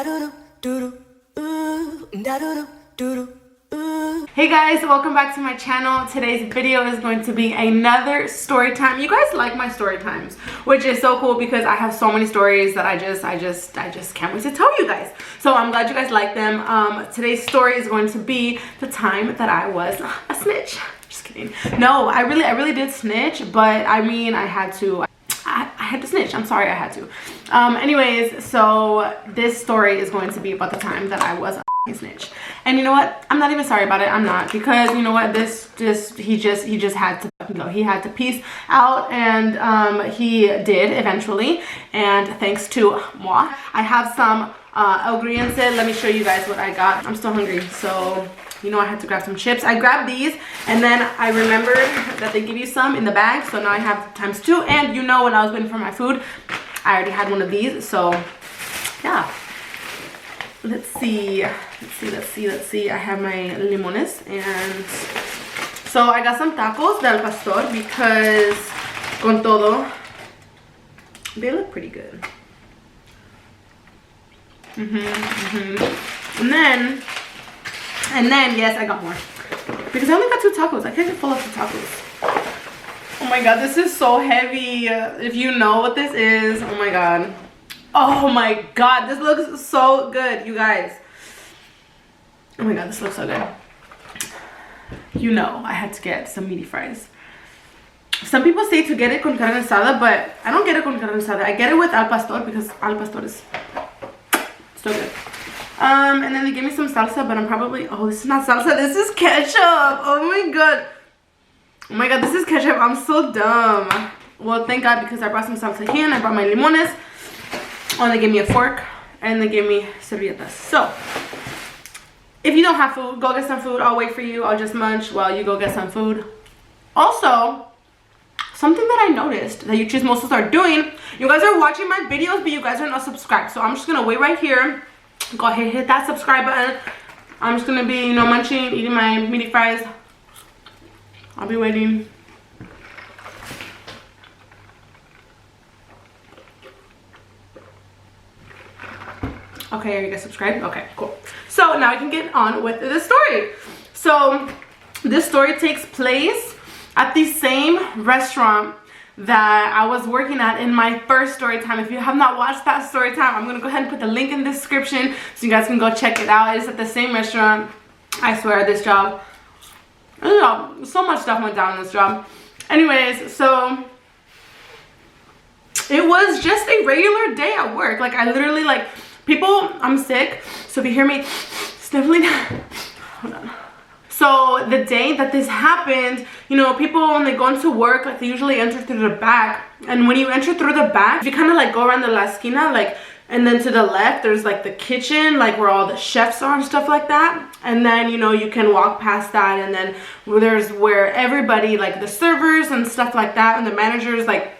Hey guys, welcome back to my channel. Today's video is going to be another story time. You guys like my story times, which is so cool because I have so many stories that I just can't wait to tell you guys. So I'm glad you guys like them. Today's story is going to be the time that I was a snitch. Just kidding. No, I really did snitch, but I mean I had to snitch. I'm sorry, I had to. Anyways, so this story is going to be about the time that I was a snitch. And you know what? I'm not even sorry about it. I'm not, because you know what? He just had to go. He had to peace out, and he did eventually. And thanks to moi, I have some Elgriense. Let me show you guys what I got. I'm still hungry, so you know I had to grab some chips. I grabbed these, and then I remembered that they give you some in the bag, so now I have ×2. And you know, when I was waiting for my food, I already had one of these, so yeah. Let's see. I have my limones, and so I got some tacos del pastor because con todo they look pretty good. And then yes, I got more because I only got 2 tacos. I can't get full of 2 tacos. Oh my god, this is so heavy. If you know what this is, oh my god. Oh my god, this looks so good, you guys. Oh my god, this looks so good. You know, I had to get some meaty fries. Some people say to get it con carne asada, but I don't get it con carne asada. I get it with al pastor because al pastor is so good. And then they gave me some salsa, but I'm probably, oh, this is not salsa, this is ketchup. Oh my god. Oh my god, this is ketchup. I'm so dumb. Well, thank god, because I brought some salsa here and I brought my limones. Oh, they gave me a fork and they gave me servilletas. So if you don't have food, go get some food. I'll wait for you. I'll just munch while you go get some food. Also, something that I noticed that you chismosos are doing, you guys are watching my videos, but you guys are not subscribed. So I'm just gonna wait right here. Go ahead, hit that subscribe button. I'm just gonna be, you know, munching, eating my meaty fries. I'll be waiting. Okay, are you guys subscribed? Okay, cool. So now I can get on with the story. So this story takes place at the same restaurant that I was working at in my first story time. If you have not watched that story time, I'm gonna go ahead and put the link in the description so you guys can go check it out. It's at the same restaurant. I swear, this job, you know, so much stuff went down in this job. Anyways, so it was just a regular day at work. Like, I literally, like, people, I'm sick, so if you hear me sniffling, hold on. So the day that this happened, you know, people, when they go into work, like, they usually enter through the back. And when you enter through the back, if you kind of like go around the la esquina, like, and then to the left, there's like the kitchen, like where all the chefs are and stuff like that. And then, you know, you can walk past that, and then there's where everybody, like the servers and stuff like that, and the managers, like,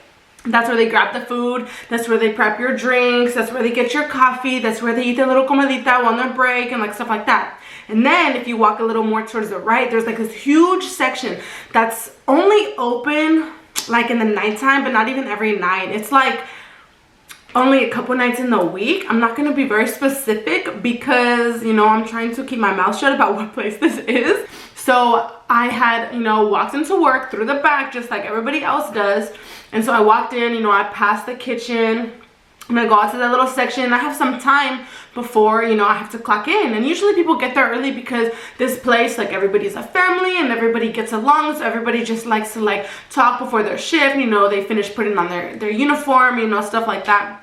that's where they grab the food, that's where they prep your drinks, that's where they get your coffee, that's where they eat their little comidita on their break and like stuff like that. And then if you walk a little more towards the right, there's like this huge section that's only open like in the nighttime, but not even every night. It's like only a couple nights in the week. I'm not gonna be very specific because, you know, I'm trying to keep my mouth shut about what place this is. So I had, you know, walked into work through the back just like everybody else does. And so I walked in, you know, I passed the kitchen. I'm gonna go out to that little section. I have some time before, you know, I have to clock in. And usually people get there early because this place, like, everybody's a family and everybody gets along. So everybody just likes to, like, talk before their shift. You know, they finish putting on their uniform, you know, stuff like that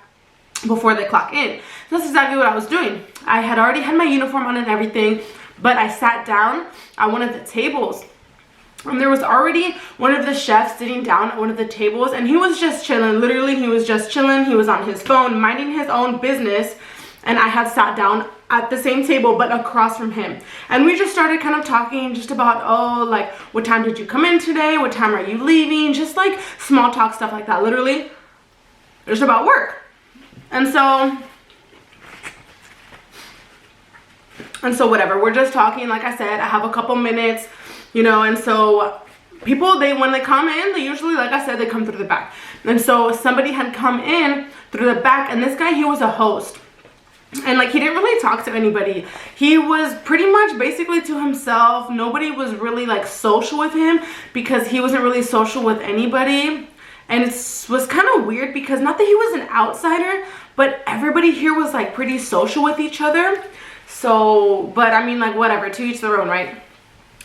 before they clock in. So that's exactly what I was doing. I had already had my uniform on and everything, but I sat down at one of the tables. And there was already one of the chefs sitting down at one of the tables, and he was just chilling. Literally, he was just chilling. He was on his phone, minding his own business. And I had sat down at the same table, but across from him. And we just started kind of talking just about, oh, like, what time did you come in today? What time are you leaving? Just like small talk stuff like that. Literally, just about work. And so whatever, we're just talking. Like I said, I have a couple minutes, you know, and so people, when they come in, they usually, like I said, they come through the back. And so somebody had come in through the back, and this guy, he was a host. And like he didn't really talk to anybody. He was pretty much basically to himself. Nobody was really like social with him because he wasn't really social with anybody. And it was kind of weird because not that he was an outsider, but everybody here was like pretty social with each other. So, but I mean, like whatever, to each their own, right?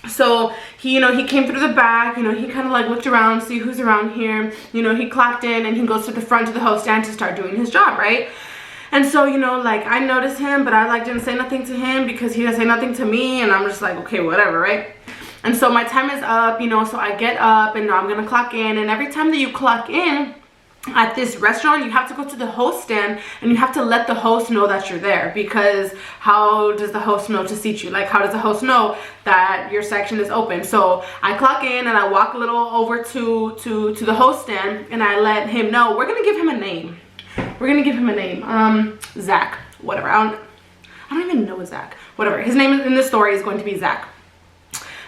So he, you know, he came through the back, you know, he kind of like looked around, see who's around here. You know, he clocked in and he goes to the front of the host stand to start doing his job, right? And so, you know, like I noticed him, but I like didn't say nothing to him because he didn't say nothing to me. And I'm just like, okay, whatever, right? And so my time is up, you know, so I get up and I'm gonna clock in. And every time that you clock in at this restaurant, you have to go to the host stand and you have to let the host know that you're there, because how does the host know to seat you? Like, how does the host know that your section is open? So I clock in and I walk a little over to the host stand and I let him know. We're gonna give him a name. We're gonna give him a name. Zach, whatever. I don't even know Zach. Whatever. His name in the story is going to be Zach.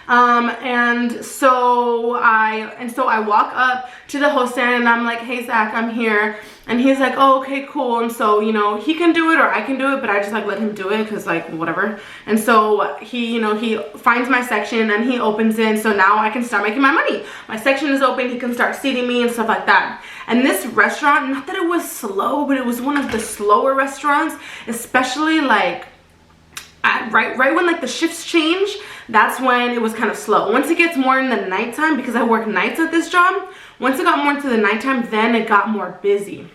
And so I walk up to the host stand and I'm like, hey Zach, I'm here. And he's like, oh, okay, cool. And so, you know, he can do it or I can do it, but I just like let him do it because like whatever. And so he, you know, he finds my section and he opens in. So now I can start making my money. My section is open. He can start seating me and stuff like that. And this restaurant, not that it was slow, but it was one of the slower restaurants, especially like right when like the shifts change. That's when it was kind of slow. Once it gets more in the nighttime, because I work nights at this job, once it got more into the nighttime, then it got more busy.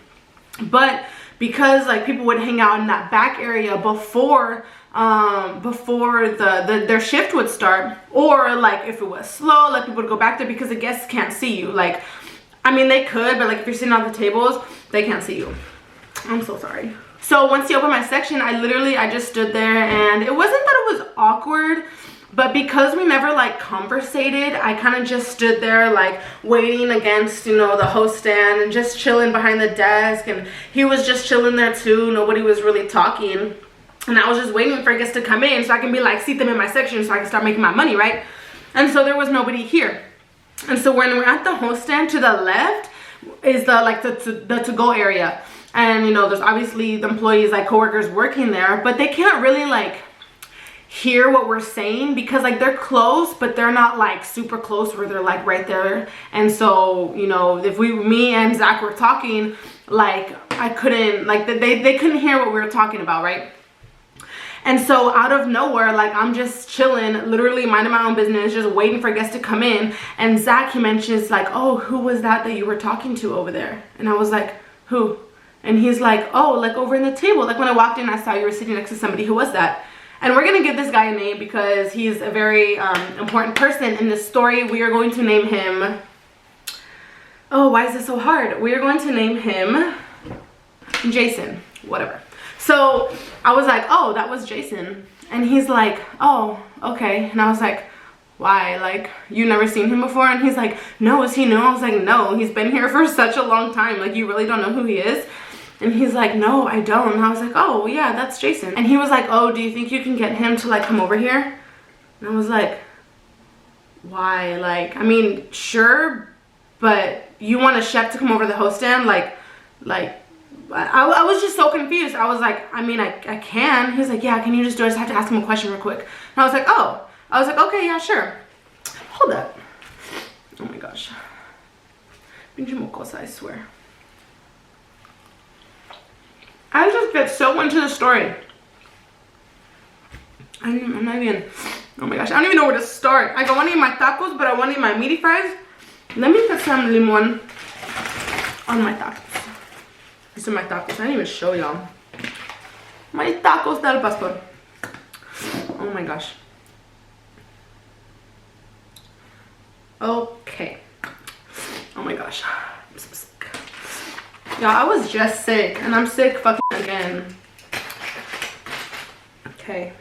But because like people would hang out in that back area before their shift would start, or like if it was slow, like people would go back there because the guests can't see you. Like, I mean they could, but like if you're sitting on the tables, they can't see you. I'm so sorry. So once he opened my section, I just stood there, and it wasn't that it was awkward, but because we never like conversated, I kind of just stood there like waiting against, you know, the host stand and just chilling behind the desk, and he was just chilling there too. Nobody was really talking, and I was just waiting for guests to come in so I can be like seat them in my section so I can start making my money, right? And so there was nobody here. And so when we're at the host stand, to the left is the to-go area. And you know, there's obviously the employees, like coworkers working there, but they can't really like hear what we're saying because like they're close, but they're not like super close where they're like right there. And so, you know, if me and Zach were talking, like I couldn't, like they couldn't hear what we were talking about, right? And so out of nowhere, like I'm just chilling, literally minding my own business, just waiting for guests to come in. And Zach, he mentions like, oh, who was that you were talking to over there? And I was like, who? And he's like, oh, like over in the table. Like when I walked in, I saw you were sitting next to somebody. Who was that? And we're gonna give this guy a name because he's a very important person in this story. We are going to name him, oh, why is this so hard? We are going to name him Jason, whatever. So I was like, oh, that was Jason. And he's like, oh, okay. And I was like, why? Like, you never seen him before? And he's like, no, is he new? I was like, no, he's been here for such a long time. Like, you really don't know who he is? And he's like, no, I don't. And I was like, oh, yeah, that's Jason. And he was like, oh, do you think you can get him to like come over here? And I was like, why? Like, I mean, sure, but you want a chef to come over the host stand? Like, I was just so confused. I was like, I mean, I can. He's like, yeah, can you just do it? I just have to ask him a question real quick. And I was like, oh. I was like, okay, yeah, sure. Hold up. Oh my gosh. Pinche mocosa, I swear. I just get so into the story. I'm not even, oh my gosh, I don't even know where to start. Like, I want to eat my tacos, but I want to eat my meaty fries. Let me put some limon on my tacos. These are my tacos. I didn't even show y'all. My tacos del pastor. Oh my gosh. Okay. Oh my gosh. I'm so sick. Y'all, I was just sick and I'm sick fucking again. Okay.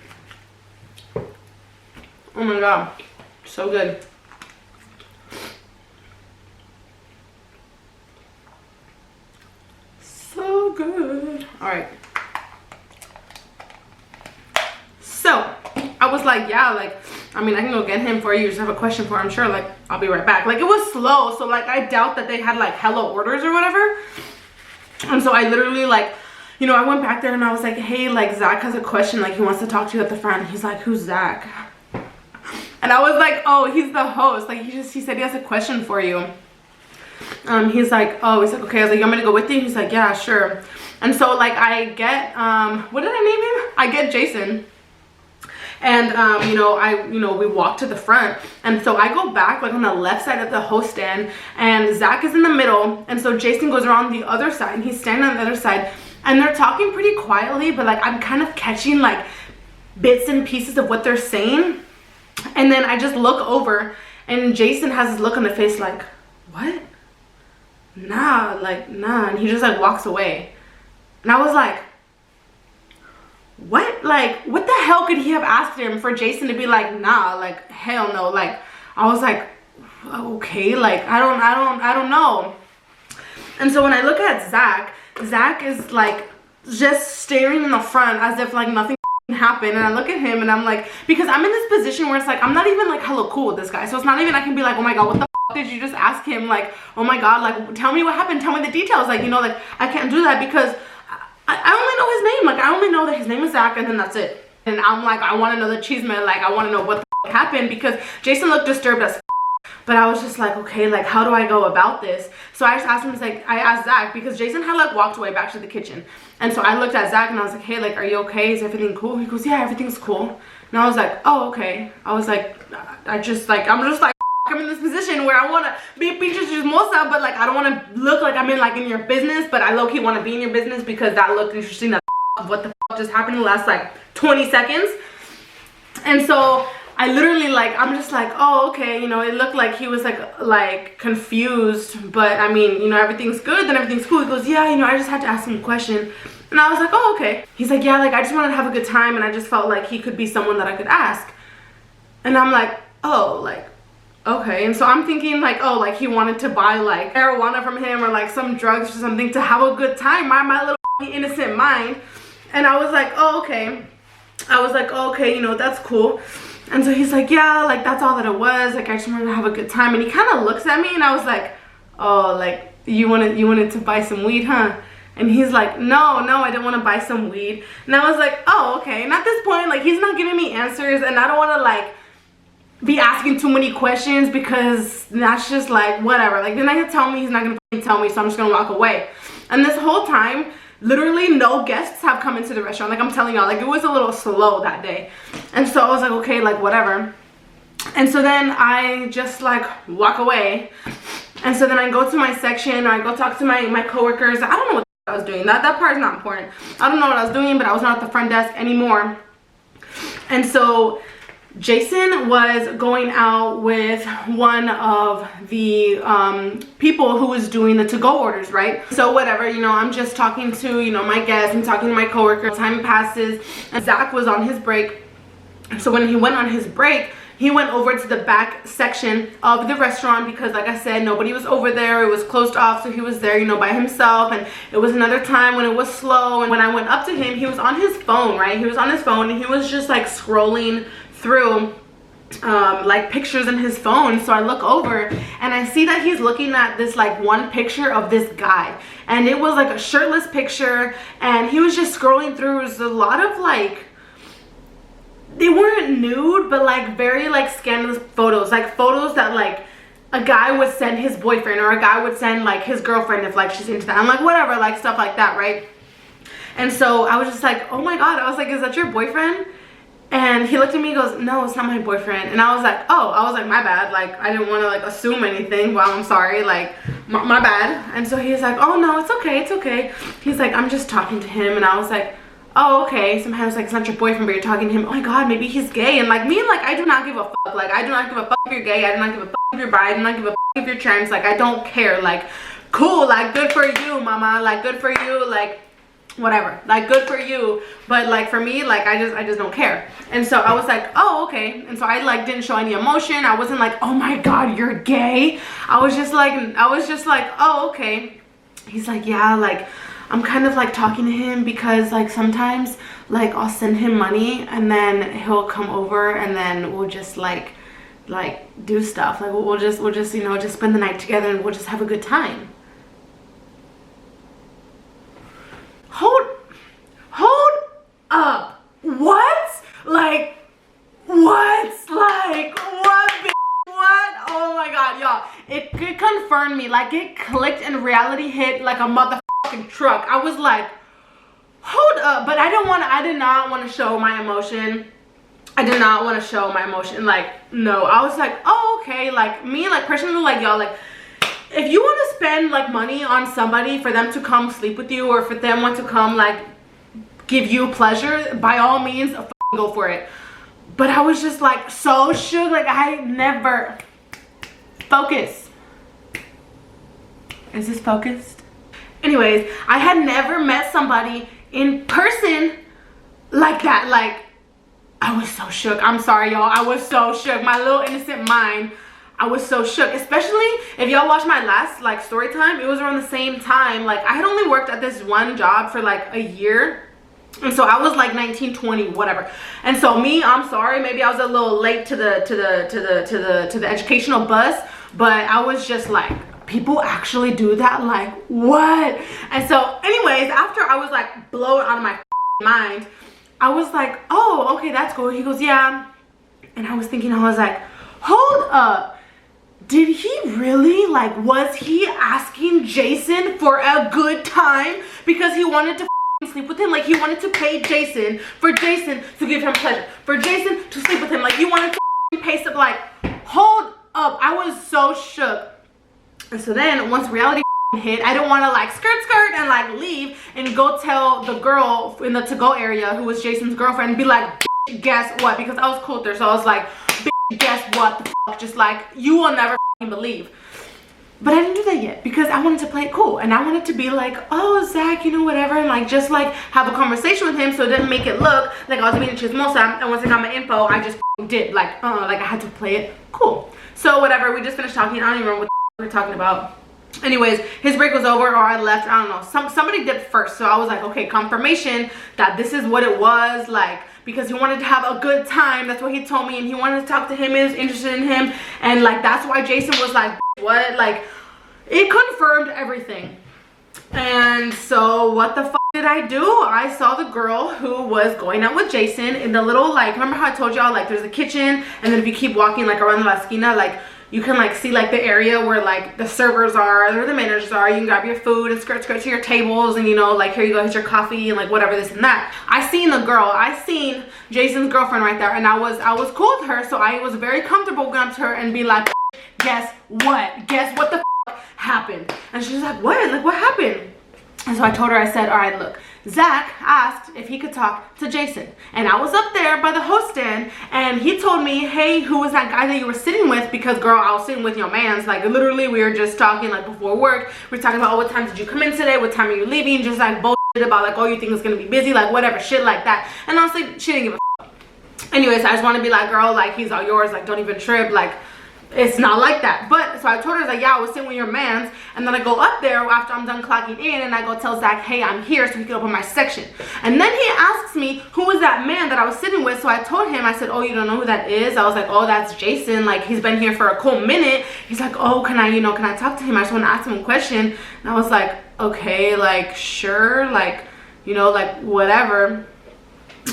Oh my god. So good. So good. Alright. So, I was like, yeah, like, I mean, I can go get him for you. Just have a question for him. Sure, like, I'll be right back. Like, it was slow. So, like, I doubt that they had, like, hella orders or whatever. And so I literally, like, you know, I went back there and I was like, hey, like Zach has a question, like he wants to talk to you at the front. He's like, who's Zach? And I was like, oh, he's the host. Like he said he has a question for you. He's like, oh, he's like, okay. I was like, you want me to go with you? He's like, yeah, sure. And so like I get, what did I name him? I get Jason. And you know, we walk to the front, and so I go back like on the left side of the host stand, and Zach is in the middle, and so Jason goes around the other side, and he's standing on the other side, and they're talking pretty quietly, but like I'm kind of catching like bits and pieces of what they're saying. And then I just look over, and Jason has this look on the face like, what? Nah, like nah, and he just like walks away. And I was like, what? Like, what the hell could he have asked him for Jason to be like, nah, like, hell no. Like, I was like, okay, like, I don't know. And so when I look at Zach is like just staring in the front as if like nothing happened. And I look at him and I'm like, because I'm in this position where it's like, I'm not even like hella cool with this guy. So it's not even, I can be like, oh my God, what the did you just ask him? Like, oh my God, like, tell me what happened. Tell me the details. Like, you know, like, I can't do that because I only know his name. Like, I only know that his name is Zach, and then that's it. And I'm like, I want to know the cheeseman. Like, I want to know what the happened, because Jason looked disturbed as but I was just like, okay, like, how do I go about this? So I just asked him, like, I asked Zach, because Jason had like walked away back to the kitchen. And so I looked at Zach and I was like, hey, like, are you okay? Is everything cool? He goes, yeah, everything's cool. And I was like, oh, okay. I was like, I'm just like, I'm in this position where I want to be pinches chismosa, but like I don't want to look like I'm in your business, but I low-key want to be in your business because that looked interesting. That what the just happened in the last like 20 seconds. And so I literally like, I'm just like, oh, okay, you know, it looked like he was like confused, but I mean, you know, everything's good, then everything's cool. He goes, yeah, you know, I just had to ask him a question. And I was like, oh, okay. He's like, yeah, like I just wanted to have a good time, and I just felt like he could be someone that I could ask. And I'm like, oh, like, okay. And so I'm thinking like, oh, like he wanted to buy like marijuana from him or like some drugs or something to have a good time, my little innocent mind. And I was like, oh, okay. I was like, oh, okay, you know, that's cool. And so he's like, yeah, like that's all that it was. Like I just wanted to have a good time. And he kind of looks at me, and I was like, oh, like you wanted to buy some weed, huh? And he's like, no, I didn't want to buy some weed. And I was like, oh, okay. And at this point, like he's not giving me answers, and I don't want to like be asking too many questions, because that's just like whatever. Like, they're not gonna tell me, he's not gonna tell me, so I'm just gonna walk away. And this whole time, literally no guests have come into the restaurant. Like I'm telling y'all, like it was a little slow that day. And so I was like, okay, like whatever. And so then I just like walk away. And so then I go to my section, or I go talk to my coworkers. I don't know what I was doing. That part is not important. I don't know what I was doing, but I was not at the front desk anymore. And so Jason was going out with one of the people who was doing the to-go orders, right? So whatever, you know, I'm just talking to, you know, my guests, I'm talking to my coworkers. Time passes, and Zach was on his break. So when he went on his break, he went over to the back section of the restaurant, because like I said, nobody was over there. It was closed off, so he was there, you know, by himself. And it was another time when it was slow, and when I went up to him, he was on his phone, right? He was on his phone, and he was just like scrolling through like pictures in his phone. So I look over and I see that he's looking at this like one picture of this guy, and it was like a shirtless picture, and he was just scrolling through. It was a lot of like, they weren't nude, but like very like scandalous photos, like photos that like a guy would send his boyfriend, or a guy would send like his girlfriend if like she's into that. I'm like, whatever, like stuff like that, right? And so I was just like, oh my God. I was like, is that your boyfriend? And he looked at me and goes, no, it's not my boyfriend. And I was like, oh, I was like, my bad. Like, I didn't want to like assume anything. Well, I'm sorry, like my bad. And so he's like, oh no, it's okay, it's okay. He's like, I'm just talking to him. And I was like, oh, okay. Sometimes like, it's not your boyfriend, but you're talking to him. Oh my God, maybe he's gay. And like me, like I do not give a fuck. Like I do not give a fuck if you're gay. I do not give a fuck if you're bi. I do not give a fuck if you're trans. Like I don't care. Like cool, like good for you, mama. Like good for you, like whatever, like good for you. But like for me, like I just don't care. And so I was like, oh, okay. And so I like didn't show any emotion. I wasn't like, oh my God, you're gay. I was just like, oh, okay. He's like, yeah, like I'm kind of like talking to him because like sometimes like I'll send him money, and then he'll come over, and then we'll just like do stuff. Like we'll just you know, just spend the night together, and we'll just have a good time. like it clicked and reality hit like a motherfucking truck. I was like, hold up. But I did not want to show my emotion. I did not want to show my emotion. Like, no. I was like, oh, okay. Like, me, like, personally, like, y'all, like, if you want to spend, like, money on somebody for them to come sleep with you, or for them want to come, like, give you pleasure, by all means, go for it. But I was just, like, so shook. Like, I never... Focus. Is this focused? Anyways, I had never met somebody in person like that. Like, I was so shook. I'm sorry, y'all. I was so shook. My little innocent mind, I was so shook. Especially if y'all watched my last, like, story time. It was around the same time. Like, I had only worked at this one job for, like, a year. And so I was like 19, 20, whatever. And so me, I'm sorry, maybe I was a little late to the educational bus, but I was just like, people actually do that? Like, what? And so anyways, after I was like blown out of my mind, I was like, oh, okay, that's cool. He goes, yeah. And I was thinking, I was like, hold up. Did he really, like, was he asking Jason for a good time because he wanted to sleep with him? Like, he wanted to pay Jason for Jason to give him pleasure, for Jason to sleep with him. Like, you wanted to pay stuff. Like, hold up. I was so shook. And so then once reality hit, I don't want to like skirt and like leave and go tell the girl in the to-go area who was Jason's girlfriend and be like, guess what? Because I was cool with her, so I was like, guess what the fuck? Just like, you will never believe. But I didn't do that yet because I wanted to play it cool, and I wanted to be like, oh, Zach, you know, whatever, and like just like have a conversation with him so it didn't make it look like I was being a chismosa. And once I got my info, I just did like I had to play it cool. So whatever, we just finished talking. I don't even remember what we were talking about. Anyways, his break was over, or I left. I don't know. Somebody dipped first, so I was like, okay, confirmation that this is what it was, like, because he wanted to have a good time. That's what he told me, and he wanted to talk to him. He was interested in him, and like that's why Jason was like, what? Like, it confirmed everything. And so what the fuck did I do? I saw the girl who was going out with Jason in the little, like, remember how I told y'all, like, there's a kitchen, and then if you keep walking like around La Esquina, like, you can like see like the area where like the servers are, where the managers are. You can grab your food and skirt to your tables, and you know, like, here you go, here's your coffee and like whatever, this and that. I seen the girl, I seen Jason's girlfriend right there, and I was cool with her, so I was very comfortable going up to her and be like, guess what? Guess what the happened? And she's like, what? Like, what happened? And so I told her, I said, all right, look, Zach asked if he could talk to Jason, and I was up there by the host stand, and he told me, hey, who was that guy that you were sitting with? Because girl, I was sitting with your mans. Like, literally, we were just talking like before work. We were talking about, oh, what time did you come in today? What time are you leaving? Just like bullshit about like, oh, you think it's gonna be busy, like whatever, shit like that. And honestly, she didn't give a fuck. Anyways, I just want to be like, girl, like, he's all yours, like, don't even trip, like, it's not like that. But so I told her, like, yeah, I was sitting with your mans, and then I go up there after I'm done clocking in, and I go tell Zach, hey, I'm here, so he can open my section. And then he asks me who was that man that I was sitting with. So I told him, I said, oh, you don't know who that is? I was like, oh, that's Jason, like, he's been here for a cool minute. He's like, oh, can I talk to him? I just want to ask him a question. And I was like, okay, like, sure, like, you know, like, whatever.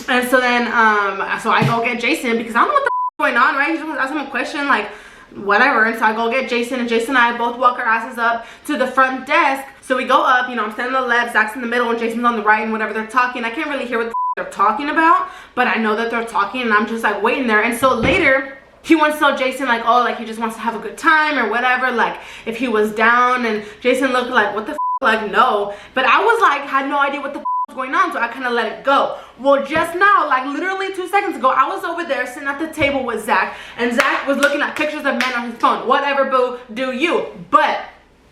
And so then so I go get Jason because I don't know what the f going on, right? He just wants to ask him a question, like, whatever. And so I go get Jason, and Jason and I both walk our asses up to the front desk. So we go up, you know, I'm standing on the left, Zach's in the middle, and Jason's on the right, and whatever they're talking, I can't really hear what the they're talking about, but I know that they're talking, and I'm just like waiting there. And so later he wants to tell Jason, like, oh, like, he just wants to have a good time or whatever, like, if he was down. And Jason looked like, what the f, like, no. But I was like, had no idea what the f was going on, so I kind of let it go. Well, just now, like literally 2 seconds ago, I was over there sitting at the table with Zach, and Zach was looking at pictures of men on his phone. Whatever, boo, do you. But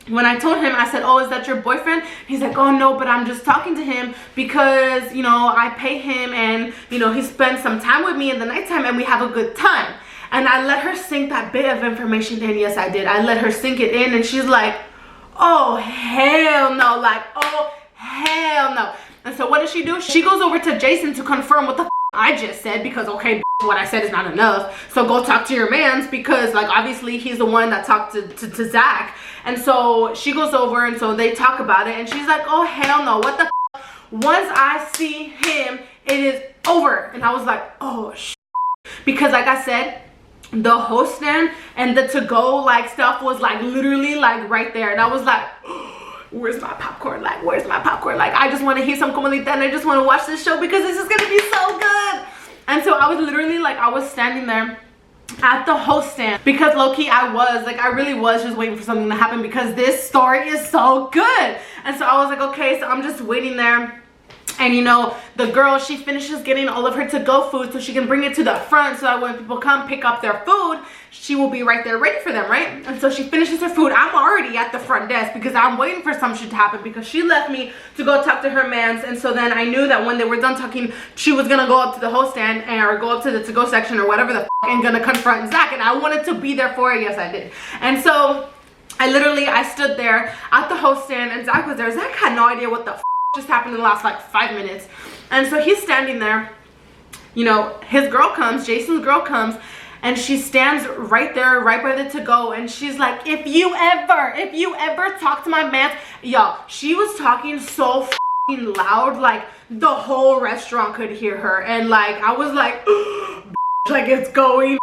when I told him, I said, oh, is that your boyfriend? He's like, oh, no, but I'm just talking to him because, you know, I pay him, and, you know, he spends some time with me in the nighttime, and we have a good time. And I let her sink that bit of information in. Yes, I did. I let her sink it in, and she's like, oh, hell no. Like, oh, hell no. And so what does she do? She goes over to Jason to confirm what the f I just said, because, okay, what I said is not enough. So go talk to your mans, because, like, obviously he's the one that talked to Zach. And so she goes over, and so they talk about it, and she's like, oh, hell no. What the f? Once I see him, it is over. And I was like, oh, sh. Because, like I said, the host stand and the to-go like stuff was like literally like right there, and I was like, where's my popcorn? Like, where's my popcorn? Like, I just want to hear some comadita and I just want to watch this show because this is gonna be so good. And so I was literally like, I was standing there at the host stand because low-key I really was just waiting for something to happen because this story is so good. And so I was like, okay, so I'm just waiting there. And you know, the girl, she finishes getting all of her to-go food so she can bring it to the front so that when people come pick up their food, she will be right there ready for them, right? And so she finishes her food. I'm already at the front desk because I'm waiting for some shit to happen because she left me to go talk to her mans. And so then I knew that when they were done talking, she was gonna go up to the host stand or go up to the to-go section or whatever the f, and gonna confront Zach. And I wanted to be there for it. Yes, I did. And so I stood there at the host stand and Zach was there. Zach had no idea what the f just happened in the last like 5 minutes. And so he's standing there, you know, his girl comes, Jason's girl comes, and she stands right there, right by the to-go, and she's like, if you ever talk to my man, yo, she was talking so f***ing loud, like the whole restaurant could hear her. And like, I was like, like it's going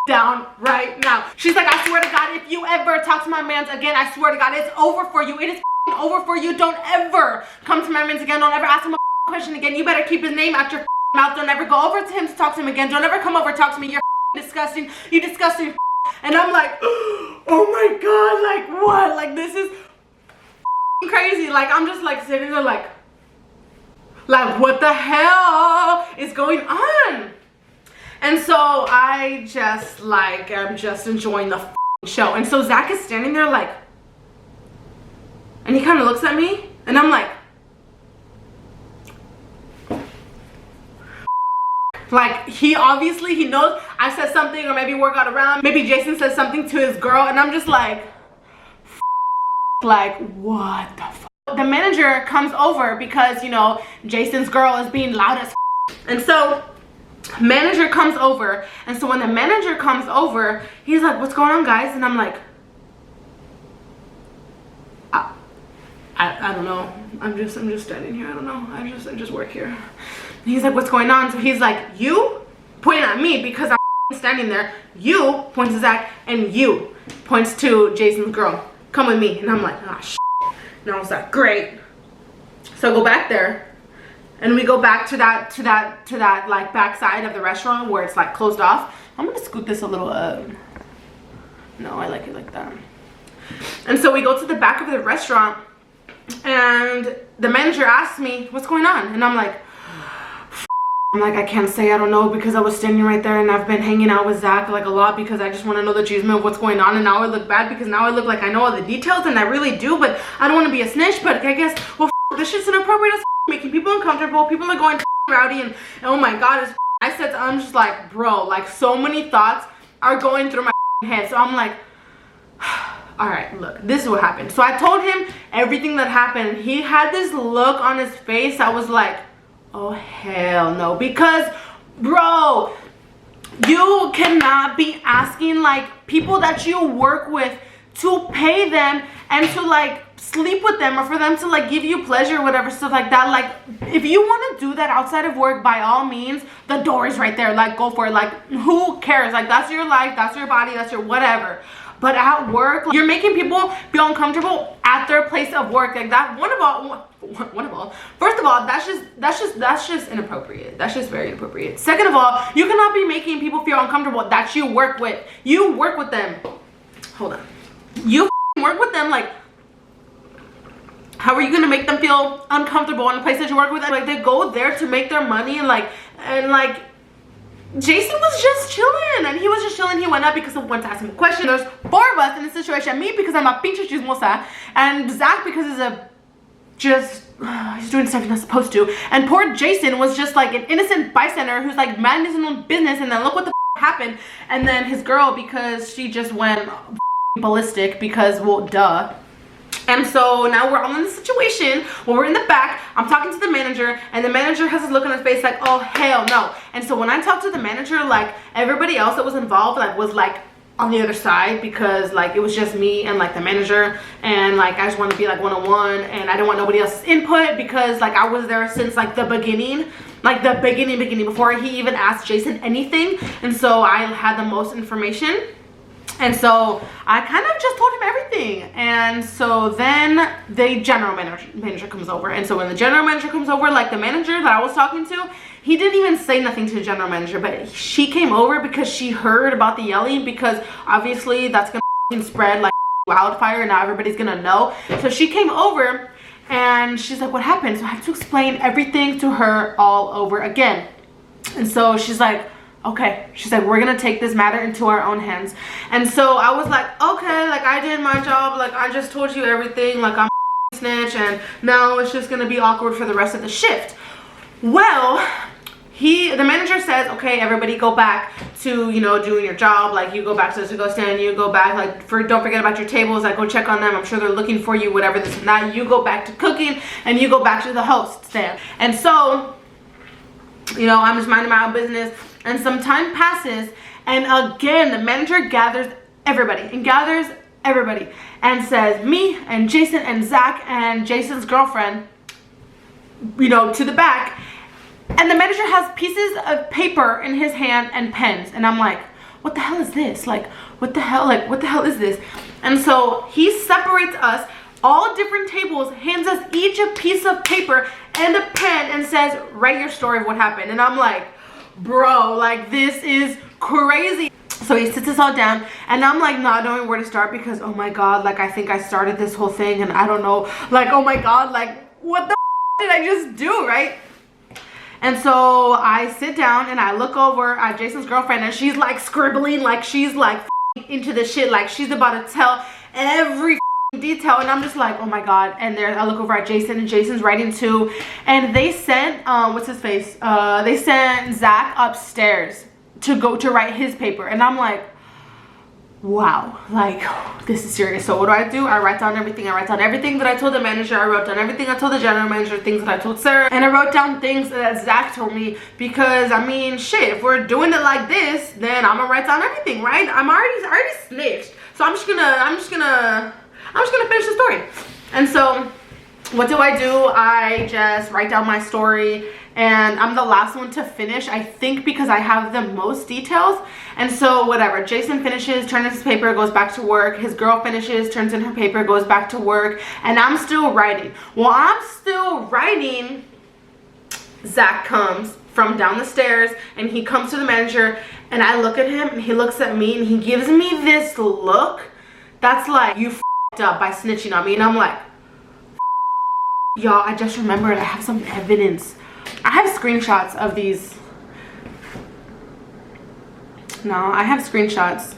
down right now. She's like, I swear to God, if you ever talk to my mans again, I swear to God, it's over for you. It is over for you. Don't ever come to my mans again. Don't ever ask him a question again. You better keep his name out your mouth. Don't ever go over to him to talk to him again. Don't ever come over to talk to me. You're disgusting. You disgusting. And I'm like, oh my God, like what? Like this is crazy. Like I'm just like sitting there like what the hell is going on? And so I just like, I'm just enjoying the show. And so Zach is standing there like, and he kind of looks at me and I'm like he obviously, he knows I said something, or maybe word got around, maybe Jason said something to his girl, and I'm just like what the f. The manager comes over because, you know, Jason's girl is being loud as f. And so manager comes over, and so when the manager comes over, he's like, what's going on, guys? And I'm like, I don't know. I'm just standing here. I don't know. I just work here. And he's like, what's going on? So he's like, you, pointing at me because I'm standing there. You, points to Zach, and you, points to Jason's girl. Come with me. And I'm like, ah, shit. And I was like, great. So I go back there, and we go back to that like back side of the restaurant where it's like closed off. I'm gonna scoot this a little up. No, I like it like that. And so we go to the back of the restaurant, and the manager asked me, what's going on? And I'm like, I can't say, I don't know, because I was standing right there and I've been hanging out with Zach like a lot because I just want to know the truth of what's going on. And now I look bad because now I look like I know all the details, and I really do, but I don't want to be a snitch. But I guess, well, this shit's inappropriate as making people uncomfortable. People are going rowdy, and oh my God, I said, I'm just like, bro, like so many thoughts are going through my head. So I'm like, all right, look, this is what happened. So I told him everything that happened. He had this look on his face. I was like, oh hell no, because bro, you cannot be asking like people that you work with to pay them and to like sleep with them, or for them to like give you pleasure or whatever, stuff like that. Like if you want to do that outside of work, by all means, the door is right there. Like go for it. Like who cares? Like that's your life, that's your body, that's your whatever. But at work, you're making people feel uncomfortable at their place of work. Like that, first of all, that's just inappropriate. That's just very inappropriate. Second of all, you cannot be making people feel uncomfortable that you work with. You work with them. Hold on. You work with them. Like, how are you gonna make them feel uncomfortable in the place that you work with them? Like they go there to make their money, and like Jason was just chilling, and he was just chilling. He went up because someone asked him a question. There's 4 of us in this situation. Me because I'm a pinche chismosa, and Zach because he's doing stuff he's not supposed to. And poor Jason was just like an innocent bystander who's like minding his own business, and then look what the happened. And then his girl, because she just went ballistic because, well, duh. And so now we're all in the situation where we're in the back. I'm talking to the manager, and the manager has this look on his face like, oh hell no. And so when I talked to the manager, like everybody else that was involved, like was like on the other side, because like it was just me and like the manager, and like I just wanted to be like one-on-one, and I didn't want nobody else's input, because like I was there since like the beginning, like the beginning before he even asked Jason anything. And so I had the most information, and so I kind of just told him everything. And so then the general manager comes over, and so when the general manager comes over, like the manager that I was talking to, he didn't even say nothing to the general manager, but she came over because she heard about the yelling, because obviously that's gonna spread like wildfire, and now everybody's gonna know. So she came over and she's like, what happened? So I have to explain everything to her all over again. And so she's like, okay. She's like, we're gonna take this matter into our own hands. And so I was like, okay, like I did my job, like I just told you everything, like I'm a snitch, and now it's just gonna be awkward for the rest of the shift. Well, the manager says, okay, everybody go back to, you know, doing your job. Like you go back to go stand, you go back, like don't forget about your tables, like go check on them, I'm sure they're looking for you, whatever, this and that. You go back to cooking, and you go back to the host stand. And so, you know, I'm just minding my own business, and some time passes, and again the manager gathers everybody and says, me and Jason and Zach and Jason's girlfriend, you know, to the back. And the manager has pieces of paper in his hand and pens, and I'm like, what the hell is this? Like what the hell is this? And so he separates us, all different tables, hands us each a piece of paper and a pen, and says, write your story of what happened. And I'm like, bro, like this is crazy. So he sits us all down, and I'm like not knowing where to start, because oh my god, like I think I started this whole thing, and I don't know, like oh my god, like what the did I just do, right? And so I sit down and I look over at Jason's girlfriend, and she's like scribbling, like she's like into the shit, like she's about to tell every detail. And I'm just like, oh my god. And there I look over at Jason, and Jason's writing too. And they sent what's his face, they sent Zach upstairs to go to write his paper. And I'm like, wow, like this is serious. So what do? I write down everything. I write down everything that I told the manager. I wrote down everything I told the general manager, things that I told Sarah, and I wrote down things that Zach told me, because I mean shit, if we're doing it like this, then I'm gonna write down everything, right? I'm already snitched, so I'm just gonna finish the story. And so what do? I just write down my story, and I'm the last one to finish, I think, because I have the most details. And so whatever, Jason finishes, turns in his paper, goes back to work. His girl finishes, turns in her paper, goes back to work, and I'm still writing. While I'm still writing, Zach comes from down the stairs, and he comes to the manager, and I look at him, and he looks at me, and he gives me this look that's like, you f***ed up by snitching on me. And I'm like, y'all, I just remembered I have some evidence. I have screenshots of these. No, I have screenshots.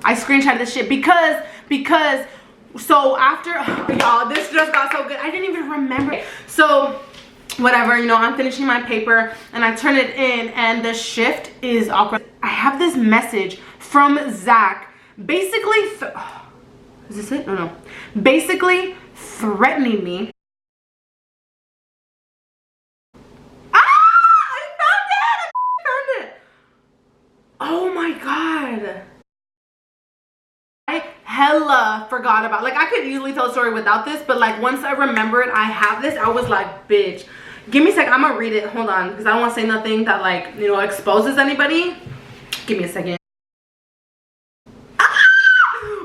I screenshotted this shit because so after, y'all, this just got so good, I didn't even remember it. So whatever, you know, I'm finishing my paper, and I turn it in, and the shift is awkward. I have this message from Zach, basically is this it? No, basically threatening me. Oh my god, I hella forgot about, like I could easily tell a story without this, but like once I remembered I have this, I was like, bitch, give me a second, I'm gonna read it, hold on, because I don't want to say nothing that, like, you know, exposes anybody. Give me a second.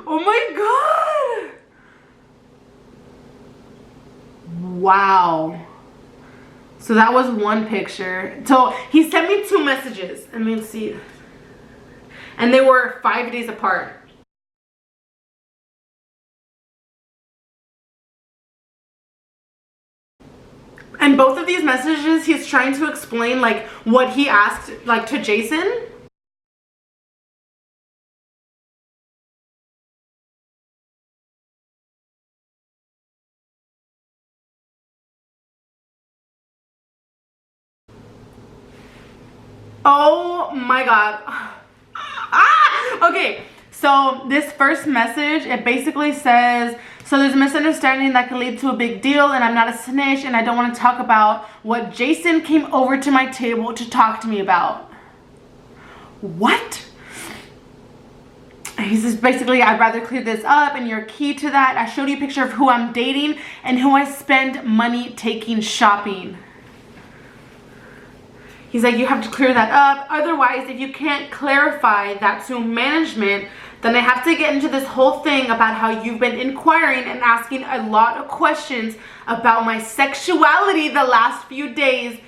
Oh my god, wow. So that was one picture. So he sent me 2 messages, let me see, and they were 5 days apart. And both of these messages, he's trying to explain like what he asked, like, to Jason. Oh my god. Okay, so this first message, it basically says, so there's a misunderstanding that could lead to a big deal, and I'm not a snitch, and I don't want to talk about what Jason came over to my table to talk to me about. What? He says basically, I'd rather clear this up and you're key to that. I showed you a picture of who I'm dating and who I spend money taking shopping. He's like, you have to clear that up. Otherwise, if you can't clarify that to management, then I have to get into this whole thing about how you've been inquiring and asking a lot of questions about my sexuality the last few days,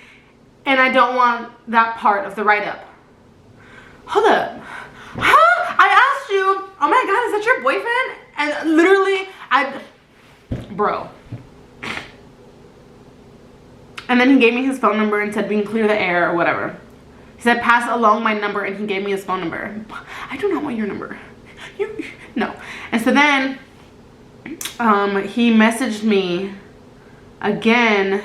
and I don't want that part of the write-up. Hold up. Huh? I asked you, oh my God, is that your boyfriend? And literally, bro. And then he gave me his phone number and said we can clear the air or whatever. He said pass along my number, and he gave me his phone number. I do not want your number. No. And so then he messaged me again,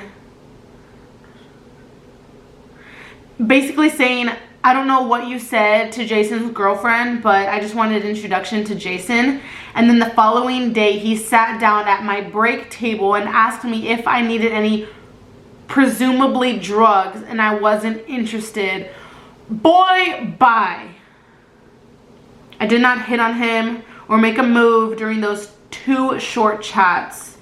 basically saying, I don't know what you said to Jason's girlfriend, but I just wanted an introduction to Jason. And then the following day, he sat down at my break table and asked me if I needed any presumably drugs, and I wasn't interested. Boy, bye. I did not hit on him or make a move during those 2 short chats.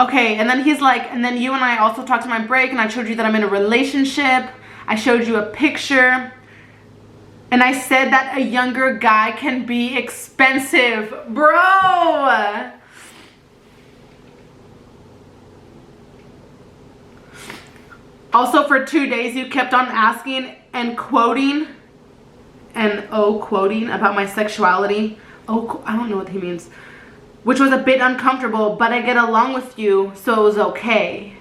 Okay, and then he's like, and then you and I also talked to my break, and I showed you that I'm in a relationship. I showed you a picture. And I said that a younger guy can be expensive. Bro! Also, for 2 days, you kept on asking and quoting quoting about my sexuality. I don't know what he means. Which was a bit uncomfortable, but I get along with you, so it was okay.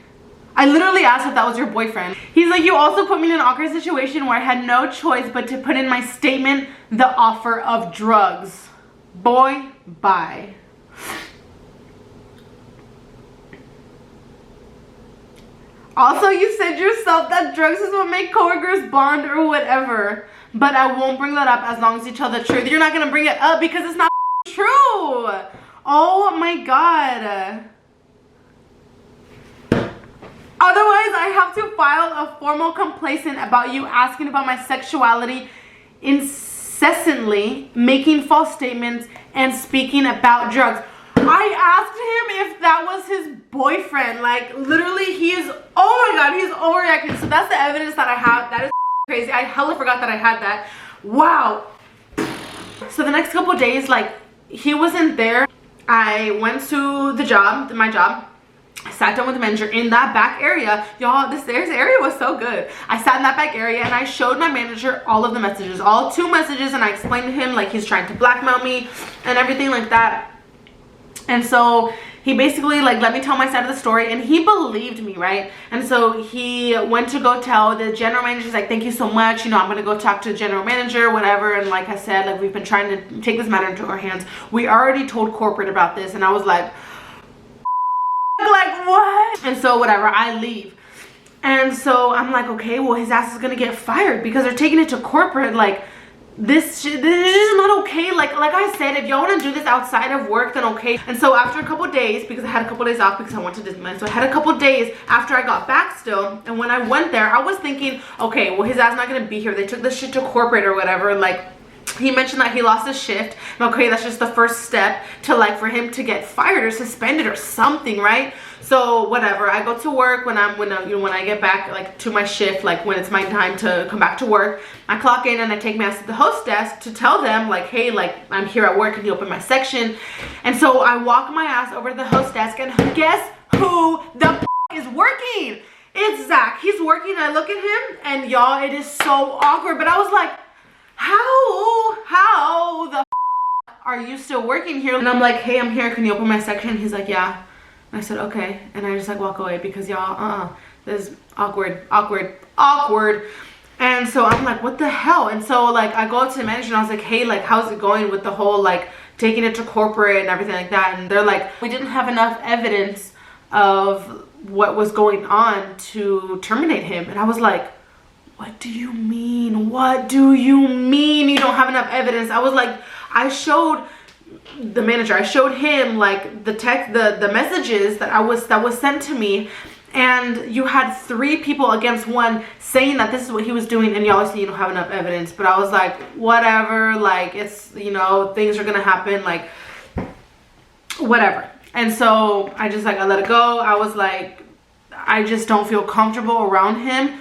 I literally asked if that was your boyfriend. He's like, you also put me in an awkward situation where I had no choice but to put in my statement the offer of drugs. Boy, bye. Also, you said yourself that drugs is what make coworkers bond or whatever. But I won't bring that up as long as you tell the truth. You're not gonna bring it up because it's not true. Oh my God. Otherwise, I have to file a formal complaint about you asking about my sexuality incessantly, making false statements, and speaking about drugs. I asked him if that was his boyfriend. Like, literally, he is, oh my God, he's overreacting. So that's the evidence that I have. That is crazy. I hella forgot that I had that. Wow. So the next couple of days, like, he wasn't there. I went to the job, my job. I sat down with the manager in that back area. Y'all, this area was so good. I sat in that back area and I showed my manager all of the messages, all 2 messages, and I explained to him like he's trying to blackmail me and everything like that. And so he basically like let me tell my side of the story, and he believed me, right? And so he went to go tell the general manager. He's like, thank you so much, you know, I'm gonna go talk to the general manager, whatever. And like I said, like, we've been trying to take this matter into our hands. We already told corporate about this. And I was like what? And so whatever, I leave. And so I'm like, okay, well, his ass is gonna get fired because they're taking it to corporate. Like, this is not okay. Like I said, if y'all want to do this outside of work, then okay. And so after a couple days, because I had a couple days off because I went to Disneyland, so I had a couple days after I got back still. And when I went there, I was thinking, okay, well, his ass not gonna be here. They took this shit to corporate or whatever. Like, he mentioned that he lost his shift. Okay, that's just the first step to, like, for him to get fired or suspended or something, right? So whatever, I go to work when I get back, like, to my shift, like when it's my time to come back to work. I clock in and I take my ass to the host desk to tell them, like, hey, like, I'm here at work, can you open my section? And so I walk my ass over to the host desk, and guess who the f is working? It's Zach. He's working. I look at him, and y'all, it is so awkward. But I was like, how the f are you still working here? And I'm like, hey, I'm here, can you open my section? He's like, yeah. And I said, okay. And I just like walk away because y'all, this is awkward. And so I'm like, what the hell? And so like I go up to the manager and I was like, hey, like, how's it going with the whole like taking it to corporate and everything like that? And they're like, we didn't have enough evidence of what was going on to terminate him. And I was like, what do you mean? What do you mean you don't have enough evidence? I was like, I showed the manager, I showed him like the text, the messages that was sent to me, and you had 3 people against 1 saying that this is what he was doing, and you obviously don't have enough evidence. But I was like, whatever, like, it's, you know, things are gonna happen, like, whatever. And so I just, like, I let it go. I was like, I just don't feel comfortable around him.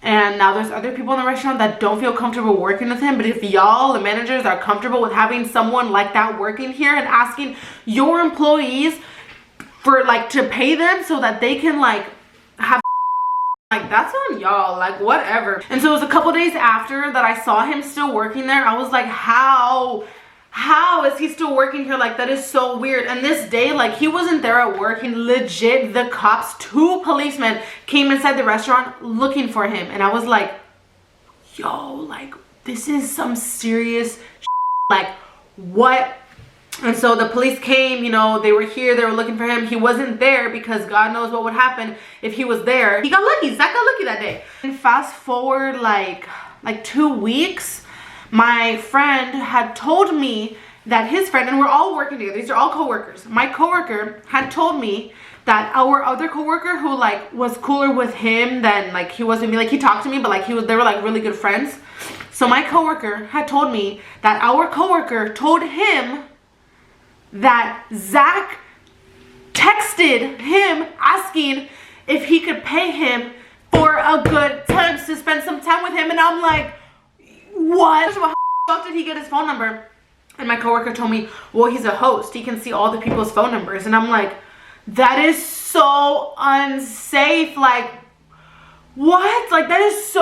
And now there's other people in the restaurant that don't feel comfortable working with him. But if y'all, the managers, are comfortable with having someone like that working here and asking your employees for, like, to pay them so that they can, like, have, like, that's on y'all, like, whatever. And so it was a couple days after that I saw him still working there. I was like, how is he still working here? Like, that is so weird. And this day, like, he wasn't there at work. He legit, the cops, 2 policemen came inside the restaurant looking for him. And I was like, yo, like, this is some serious shit. Like, what? And so the police came, you know, they were here, they were looking for him. He wasn't there because God knows what would happen if he was there. He got lucky. Zach got lucky that day. And fast forward like 2 weeks, my friend had told me that his friend, and we're all working together, these are all co-workers. My co-worker had told me that our other co-worker, who, like, was cooler with him than, like, he was with me, like, he talked to me, but, like, they were, like, really good friends. So my co-worker had told me that our co-worker told him that Zach texted him asking if he could pay him for a good time to spend some time with him. And I'm like, what? How the fuck did he get his phone number? And my coworker told me, well, he's a host, he can see all the people's phone numbers. And I'm like, that is so unsafe. Like, what? Like, that is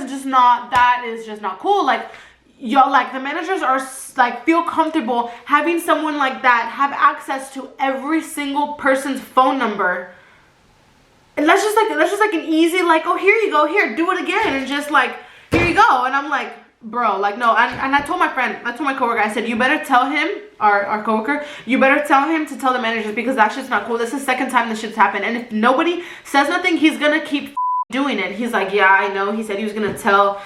just not cool. Like, y'all, like, the managers are, like, feel comfortable having someone like that have access to every single person's phone number. And that's just like an easy, like, oh, here you go, here, do it again, and just, like, here you go. And I'm like, bro, like, no. And I told my friend, I told my coworker, I said, you better tell him, our coworker, you better tell him to tell the managers, because that shit's not cool. This is the 2nd time this shit's happened, and if nobody says nothing, he's gonna keep doing it. He's like, yeah, I know. He said he was gonna tell.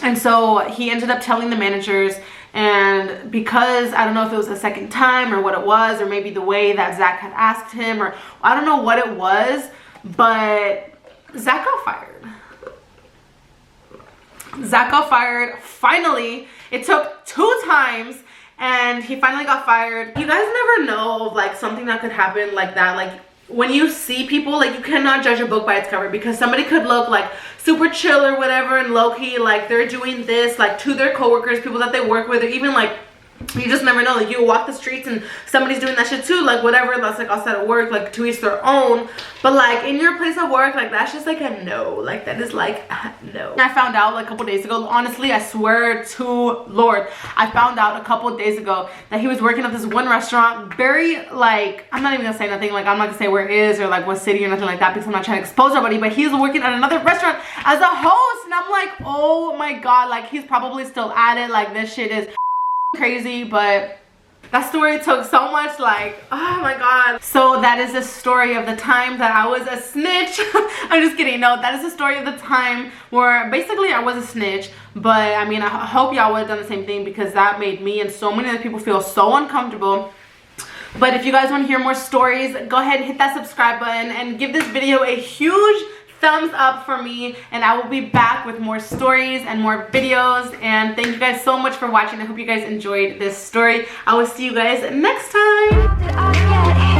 And so he ended up telling the managers, and because I don't know if it was the 2nd time or what it was, or maybe the way that Zach had asked him, or I don't know what it was, but Zach got fired. Zach got fired. Finally, it took 2 times, and he finally got fired. You guys never know of, like, something that could happen like that. Like, when you see people, like, you cannot judge a book by its cover, because somebody could look like super chill or whatever, and low-key, like, they're doing this, like, to their coworkers, people that they work with, or even, like, you just never know. Like, you walk the streets and somebody's doing that shit too, like, whatever. That's, like, outside of work, like, to each their own. But, like, in your place of work, like, that's just like a no. Like, that is like a no. I found out, like, a couple days ago, honestly, I swear to Lord, I found out a couple days ago that he was working at this one restaurant, very, like, I'm not even gonna say nothing, like, I'm not gonna say where it is or, like, what city or nothing like that, because I'm not trying to expose nobody, but he's working at another restaurant as a host, and I'm like, oh my God, like, he's probably still at it. Like, this shit is crazy. But that story took so much, like, oh my God. So that is the story of the time that I was a snitch. I'm just kidding. No, that is the story of the time where basically I was a snitch. But I mean, I hope y'all would have done the same thing, because that made me and so many other people feel so uncomfortable. But if you guys want to hear more stories, go ahead and hit that subscribe button and give this video a huge thumbs up for me, and I will be back with more stories and more videos. And thank you guys so much for watching. I hope you guys enjoyed this story. I will see you guys next time.